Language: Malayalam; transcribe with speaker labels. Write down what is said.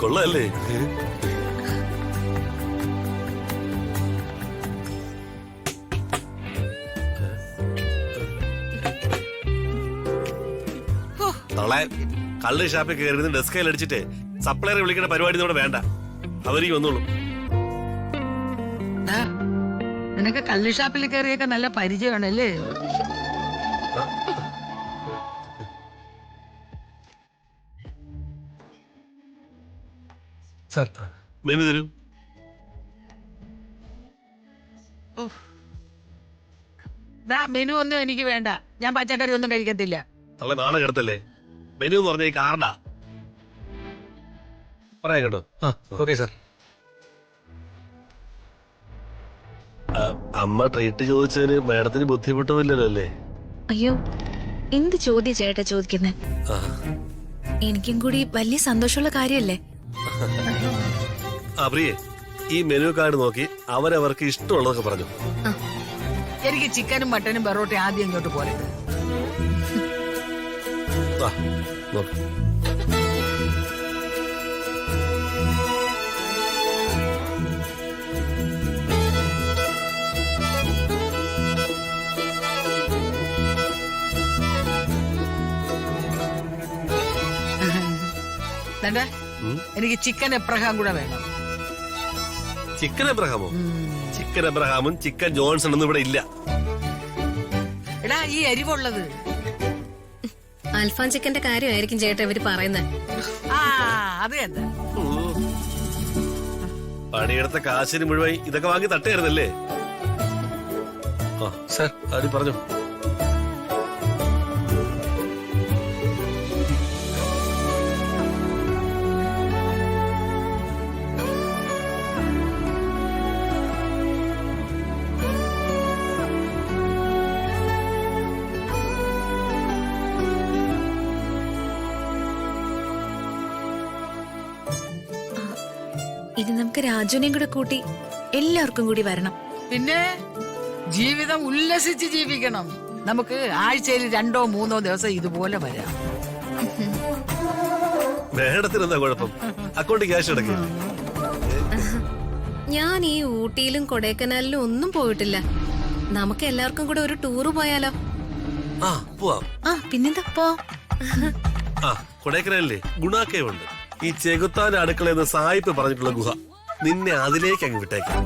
Speaker 1: കൊള്ളല്ലേ? നാളെ കള്ള് ഷാപ്പിൽ കയറി ഡെസ്കയിൽ അടിച്ചിട്ട് സപ്ലയറെ വിളിക്കേണ്ട പരിപാടി ഇവിടെ വേണ്ട. അവർക്ക് വന്നോളൂ.
Speaker 2: നിനക്ക് കള്ള് ഷാപ്പിൽ കയറിയൊക്കെ നല്ല പരിചയമാണല്ലേ?
Speaker 1: മെനു തരൂ.
Speaker 2: മെനു ഒന്നും എനിക്ക് വേണ്ട. ഞാൻ പച്ചക്കറി ഒന്നും കഴിക്കത്തില്ല.
Speaker 1: തള്ളെ നാളെ കിടത്തല്ലേ. മെനു എന്ന് പറഞ്ഞ ഈ കാർഡാ. പറയാം കേട്ടോ.
Speaker 3: Okay sir.
Speaker 1: അമ്മ ട്രീറ്റ് ചോദിച്ചതിന് മാഡത്തിന് ബുദ്ധിമുട്ടൊന്നുമില്ലല്ലോ അല്ലേ?
Speaker 4: അയ്യോ, എന്ത് ചോദ്യം ചേട്ടാ ചോദിക്കുന്നേ? എനിക്കും കൂടി വലിയ സന്തോഷമുള്ള കാര്യല്ലേ.
Speaker 1: പ്രിയേ, ഈ മെനു കാർഡ് നോക്കി അവരവർക്ക് ഇഷ്ടമുള്ളതൊക്കെ പറഞ്ഞു.
Speaker 2: എനിക്ക് ചിക്കനും മട്ടനും പൊറോട്ടയും ആദ്യം ഇങ്ങോട്ട് പോലെ. എനിക്ക് ചിക്കൻ എബ്രഹാം കൂടെ വേണം.
Speaker 1: ചിക്കൻ എബ്രഹാമോ? ചിക്കൻ എബ്രഹാമും ചിക്കൻ ജോൺസൺ ഒന്നും ഇവിടെ ഇല്ല.
Speaker 2: എടാ, ഈ എരിവുള്ളത്
Speaker 4: അൽഫാം ചിക്കന്റെ കാര്യമായിരിക്കും ചേട്ടാ ഇവര് പറയുന്നത്.
Speaker 2: അത് എന്താ
Speaker 1: പണിയെടുത്ത കാശിന് മുഴുവൻ ഇതൊക്കെ വാങ്ങി തട്ടുകയായിരുന്നല്ലേ?
Speaker 3: സാർ
Speaker 1: ആദ്യം പറഞ്ഞു.
Speaker 4: ഇനി നമുക്ക് രാജുവിനെയും കൂടെ കൂട്ടി എല്ലാവർക്കും കൂടി വരണം.
Speaker 2: പിന്നെ ജീവിതം ഉല്ലസിച്ച് ജീവിക്കണം. നമുക്ക് ആഴ്ചയിൽ 2 or 3 ദിവസം ഇതുപോലെ വരാം.
Speaker 1: മേഡത്തിന് എന്താ കുഴപ്പം? അക്കൗണ്ടിൽ ക്യാഷ് അടക്കി.
Speaker 4: ഞാൻ ഈ ഊട്ടിയിലും കൊടൈക്കനാലിലും ഒന്നും പോയിട്ടില്ല. നമുക്ക് എല്ലാവർക്കും കൂടെ ഒരു ടൂറ് പോയാലോ?
Speaker 1: പോവാം.
Speaker 4: പിന്നെന്താ പോ.
Speaker 1: കൊടൈക്കനാലിലെ ഗുണാക്കയുണ്ട്. ഈ ചെകുത്താന്റെ അടുക്കളയെന്ന് സായിപ്പ് പറഞ്ഞിട്ടുള്ള ഗുഹ. നിന്നെ അതിലേക്ക് അങ്ങ് വിട്ടേക്കാം.